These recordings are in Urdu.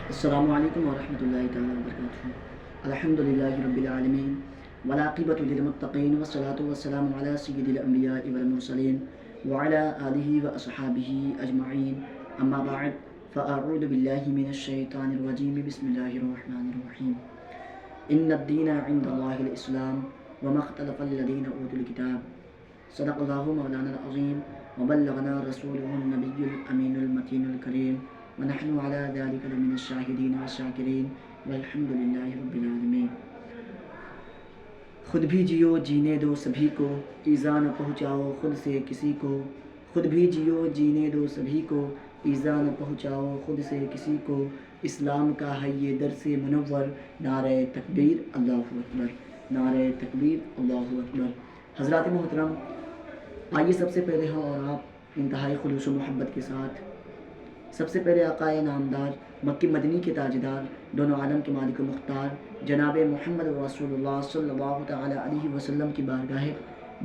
السلام علیکم ورحمۃ اللہ تعالیٰ وبرکاتہ۔ الحمد للہ رب العالمین والعاقبۃ للمتقین والصلاۃ والسلام علی سید الانبیاء والمرسلین وعلی آلہ واصحابہ اجمعین، اما بعد فاعوذ باللہ من الشیطان الرجیم، بسم اللہ الرحمن الرحیم۔ ان الدین عند اللہ الاسلام وما اختلف الذین اوتوا الکتاب، صدق اللہ مولانا العظیم وبلغنا رسولہ النبی الامین المتین الکریم، ونحن على ذلك لمن الشاہدین والشاکرین والحمد للہ رب العالمین۔ خود بھی جیو جینے دو سبھی کو، ایذا نہ پہنچاؤ خود سے کسی کو۔ خود بھی جیو جینے دو سبھی کو، ایذا نہ پہنچاؤ خود سے کسی کو۔ اسلام کا ہے یہ درس منور، نعرہ تکبیر اللہ اکبر، نعرہ تکبیر اللہ اکبر۔ حضرات محترم، آئیے سب سے پہلے ہم اور آپ انتہائی خلوص و محبت کے ساتھ سب سے پہلے آقائے نامدار، مکی مدنی کے تاجدار، دونوں عالم کے مالک و مختار جناب محمد رسول اللہ صلی اللہ تعالی علیہ وسلم کی بارگاہ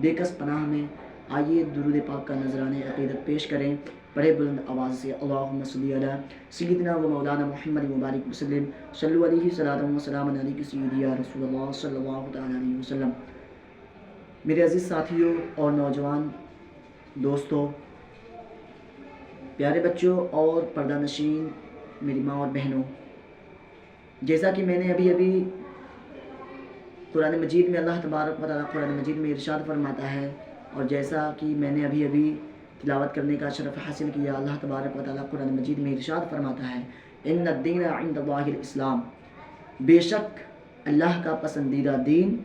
بے کس پناہ میں آئیے درود پاک کا نذرانہ عقیدت پیش کریں۔ بڑے بلند آواز سے اللہم صلی علی سیدنا و مولانا محمد مبارک وسلم، صلو علیہ صلاۃ و سلام علیک سیدی یا رسول اللہ صلی اللہ تعالی علیہ وسلم۔ میرے عزیز ساتھیوں اور نوجوان دوستوں، پیارے بچوں اور پردہ نشین میری ماں اور بہنوں، جیسا کہ میں نے ابھی قرآن مجید میں اللہ تبارک و تعالیٰ قرآن مجید میں ارشاد فرماتا ہے، اور جیسا کہ میں نے ابھی تلاوت کرنے کا شرف حاصل کیا، اللہ تبارک و تعالیٰ قرآن مجید میں ارشاد فرماتا ہے ان الدین عند اللہ الاسلام، بے شک اللہ کا پسندیدہ دین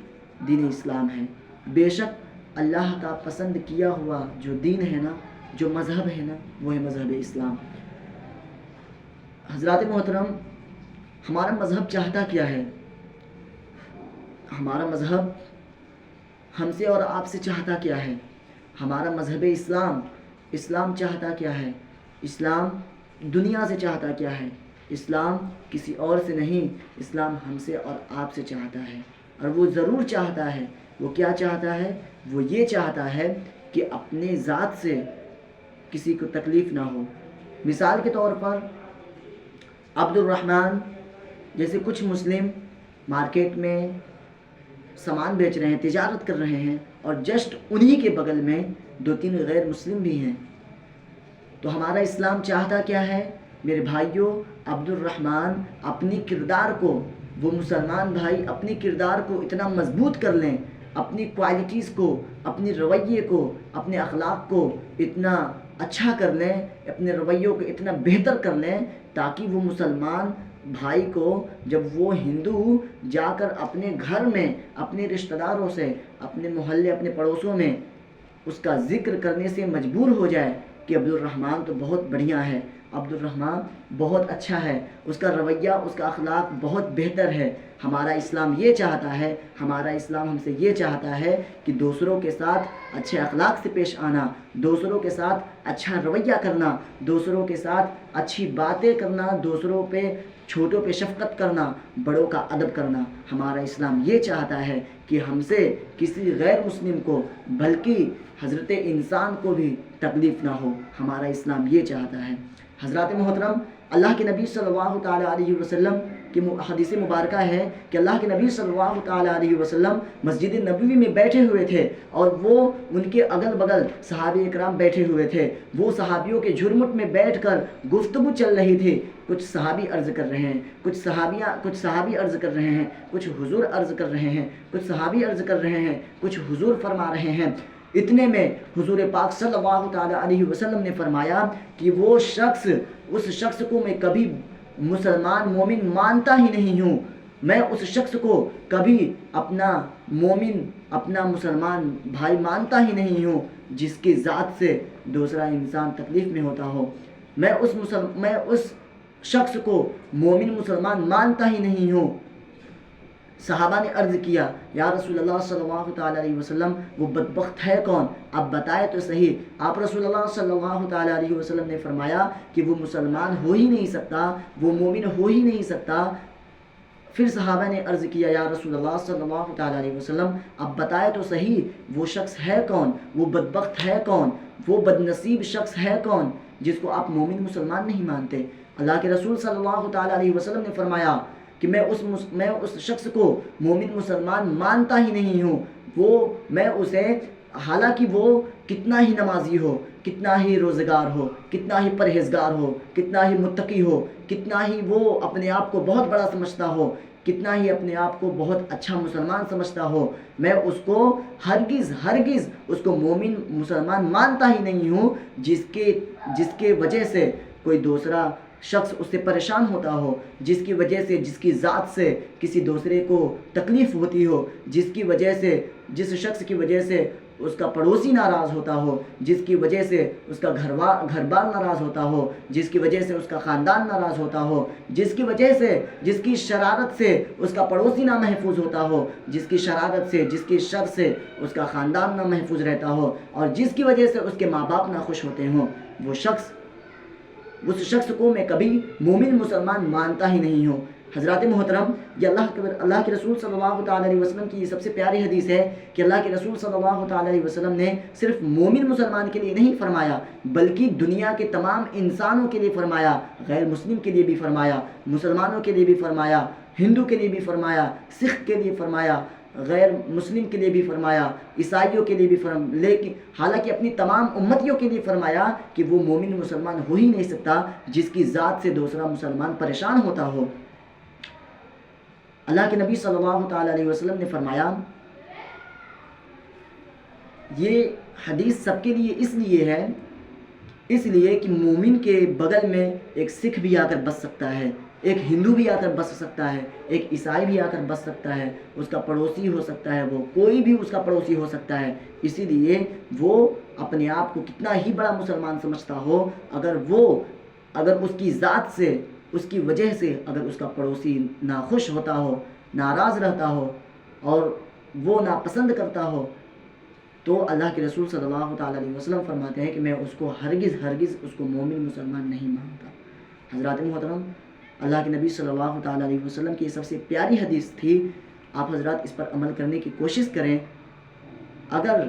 دین اسلام ہے۔ بے شک اللہ کا پسند کیا ہوا جو دین ہے نا، جو مذہب ہے نا، وہ ہے مذہب اسلام۔ حضرات محترم، ہمارا مذہب چاہتا کیا ہے؟ ہمارا مذہب ہم سے اور آپ سے چاہتا کیا ہے؟ ہمارا مذہب اسلام چاہتا کیا ہے؟ اسلام دنیا سے چاہتا کیا ہے؟ اسلام کسی اور سے نہیں، اسلام ہم سے اور آپ سے چاہتا ہے، اور وہ ضرور چاہتا ہے۔ وہ کیا چاہتا ہے؟ وہ یہ چاہتا ہے کہ اپنے ذات سے کسی کو تکلیف نہ ہو۔ مثال کے طور پر عبد الرحمن جیسے کچھ مسلم مارکیٹ میں سامان بیچ رہے ہیں، تجارت کر رہے ہیں، اور جسٹ انہی کے بغل میں 2-3 غیر مسلم بھی ہیں، تو ہمارا اسلام چاہتا کیا ہے؟ میرے بھائیوں، عبد الرحمن اپنی کردار کو، وہ مسلمان بھائی اپنی کردار کو اتنا مضبوط کر لیں، اپنی کوالٹیز کو، اپنے رویے کو، اپنے اخلاق کو اتنا اچھا کر لیں، اپنے رویوں کو اتنا بہتر کر لیں، تاکہ وہ مسلمان بھائی کو جب وہ ہندو جا کر اپنے گھر میں اپنے رشتہ داروں سے، اپنے محلے، اپنے پڑوسوں میں اس کا ذکر کرنے سے مجبور ہو جائے کہ عبد الرحمن تو بہت بڑھیا ہے، عبد الرحمن بہت اچھا ہے، اس کا رویہ، اس کا اخلاق بہت بہتر ہے۔ ہمارا اسلام یہ چاہتا ہے، ہمارا اسلام ہم سے یہ چاہتا ہے کہ دوسروں کے ساتھ اچھے اخلاق سے پیش آنا، دوسروں کے ساتھ اچھا رویہ کرنا، دوسروں کے ساتھ اچھی باتیں کرنا، دوسروں پہ چھوٹوں پہ شفقت کرنا، بڑوں کا ادب کرنا۔ ہمارا اسلام یہ چاہتا ہے کہ ہم سے کسی غیر مسلم کو، بلکہ حضرت انسان کو بھی تکلیف نہ ہو۔ ہمارا اسلام یہ چاہتا ہے۔ حضرات محترم، اللہ کے نبی صلی اللہ تعالیٰ علیہ وسلم کی حدیث مبارکہ ہے کہ اللہ کے نبی صلی اللہ تعالیٰ علیہ وسلم مسجد نبوی میں بیٹھے ہوئے تھے، اور وہ ان کے اگل بغل صحابہ اکرام بیٹھے ہوئے تھے۔ وہ صحابیوں کے جھرمٹ میں بیٹھ کر گفتگو چل رہی تھی۔ کچھ صحابی عرض کر رہے ہیں، کچھ صحابی عرض کر رہے ہیں، کچھ حضور عرض کر رہے ہیں، کچھ صحابی عرض کر رہے ہیں، کچھ حضور فرما رہے ہیں۔ اتنے میں حضور پاک صلی اللہ تعالیٰ علیہ وسلم نے فرمایا کہ اس شخص کو میں کبھی مسلمان مومن مانتا ہی نہیں ہوں، میں اس شخص کو کبھی اپنا مومن، اپنا مسلمان بھائی مانتا ہی نہیں ہوں جس کی ذات سے دوسرا انسان تکلیف میں ہوتا ہو۔ میں اس شخص کو مومن مسلمان مانتا ہی نہیں ہوں۔ صحابہ نے عرض کیا، یا رسول اللہ صلی اللہ تعالیٰ علیہ وسلم، وہ بدبخت ہے کون؟ آپ بتائے تو صحیح۔ آپ رسول اللہ صلی اللہ تعالیٰ علیہ وسلم نے فرمایا کہ وہ مسلمان ہو ہی نہیں سکتا، وہ مومن ہو ہی نہیں سکتا۔ پھر صحابہ نے عرض کیا، یا رسول اللہ صلی اللہ تعالیٰ علیہ وسلم، آپ بتائے تو صحیح، وہ شخص ہے کون؟ وہ بدبخت ہے کون؟ وہ بدنصیب شخص ہے کون جس کو آپ مومن مسلمان نہیں مانتے؟ اللہ کے رسول صلی اللہ تعالیٰ علیہ وسلم نے فرمایا کہ میں اس شخص کو مومن مسلمان مانتا ہی نہیں ہوں، میں اسے حالانکہ وہ کتنا ہی نمازی ہو، کتنا ہی روزگار ہو، کتنا ہی پرہیزگار ہو، کتنا ہی متقی ہو، کتنا ہی وہ اپنے آپ کو بہت بڑا سمجھتا ہو، کتنا ہی اپنے آپ کو بہت اچھا مسلمان سمجھتا ہو، میں اس کو ہرگز اس کو مومن مسلمان مانتا ہی نہیں ہوں جس کے وجہ سے کوئی دوسرا شخص اس سے پریشان ہوتا ہو، جس کی وجہ سے، جس کی ذات سے کسی دوسرے کو تکلیف ہوتی ہو، جس شخص کی وجہ سے اس کا پڑوسی ناراض ہوتا ہو، جس کی وجہ سے اس کا گھر بار ناراض ہوتا ہو، جس کی وجہ سے اس کا خاندان ناراض ہوتا ہو، جس کی شرارت سے اس کا پڑوسی نہ محفوظ ہوتا ہو، جس کی شرارت سے، جس کی شر سے اس کا خاندان نہ محفوظ رہتا ہو، اور جس کی وجہ سے اس کے ماں باپ نہ خوش ہوتے ہوں، اس شخص کو میں کبھی مومن مسلمان مانتا ہی نہیں ہوں۔ حضرات محترم، یہ اللہ کے رسول صلی اللہ تعالیٰ علیہ وسلم کی یہ سب سے پیاری حدیث ہے کہ اللہ کے رسول صلی اللہ تعالیٰ علیہ وسلم نے صرف مومن مسلمان کے لیے نہیں فرمایا، بلکہ دنیا کے تمام انسانوں کے لیے فرمایا، غیر مسلم کے لیے بھی فرمایا، مسلمانوں کے لیے بھی فرمایا، ہندو کے لیے بھی فرمایا، سکھ کے لیے فرمایا، غیر مسلم کے لیے بھی فرمایا، عیسائیوں کے لیے بھی فرمایا، لیکن حالانکہ اپنی تمام امتیوں کے لیے فرمایا کہ وہ مومن مسلمان ہو ہی نہیں سکتا جس کی ذات سے دوسرا مسلمان پریشان ہوتا ہو۔ اللہ کے نبی صلی اللہ تعالیٰ علیہ وسلم نے فرمایا، یہ حدیث سب کے لیے اس لیے کہ مومن کے بغل میں ایک سکھ بھی آ کر بس سکتا ہے، ایک ہندو بھی آ کر بس سکتا ہے، ایک عیسائی بھی آ کر بس سکتا ہے، اس کا پڑوسی ہو سکتا ہے، وہ کوئی بھی اس کا پڑوسی ہو سکتا ہے۔ اسی لیے وہ اپنے آپ کو کتنا ہی بڑا مسلمان سمجھتا ہو، اگر اس کی ذات سے، اس کی وجہ سے اگر اس کا پڑوسی ناخوش ہوتا ہو، ناراض رہتا ہو اور وہ ناپسند کرتا ہو، تو اللہ کے رسول صلی اللہ تعالیٰ علیہ وسلم فرماتے ہیں کہ میں اس کو ہرگز اس کو مومن مسلمان نہیں مانتا۔ حضرات محترم، اللہ کے نبی صلی اللہ تعالیٰ علیہ وسلم کی یہ سب سے پیاری حدیث تھی، آپ حضرات اس پر عمل کرنے کی کوشش کریں۔ اگر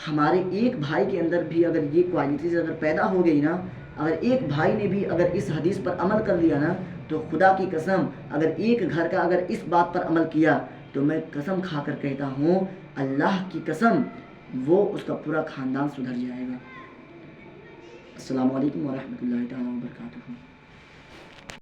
ہمارے ایک بھائی کے اندر بھی اگر یہ کوالٹیز اگر پیدا ہو گئی نا، اگر ایک بھائی نے بھی اگر اس حدیث پر عمل کر لیا نا، تو خدا کی قسم اگر ایک گھر کا اگر اس بات پر عمل کیا تو میں قسم کھا کر کہتا ہوں، اللہ کی قسم، وہ اس کا پورا خاندان سدھر جائے گا۔ السلام علیکم ورحمۃ اللہ تعالیٰ وبرکاتہ۔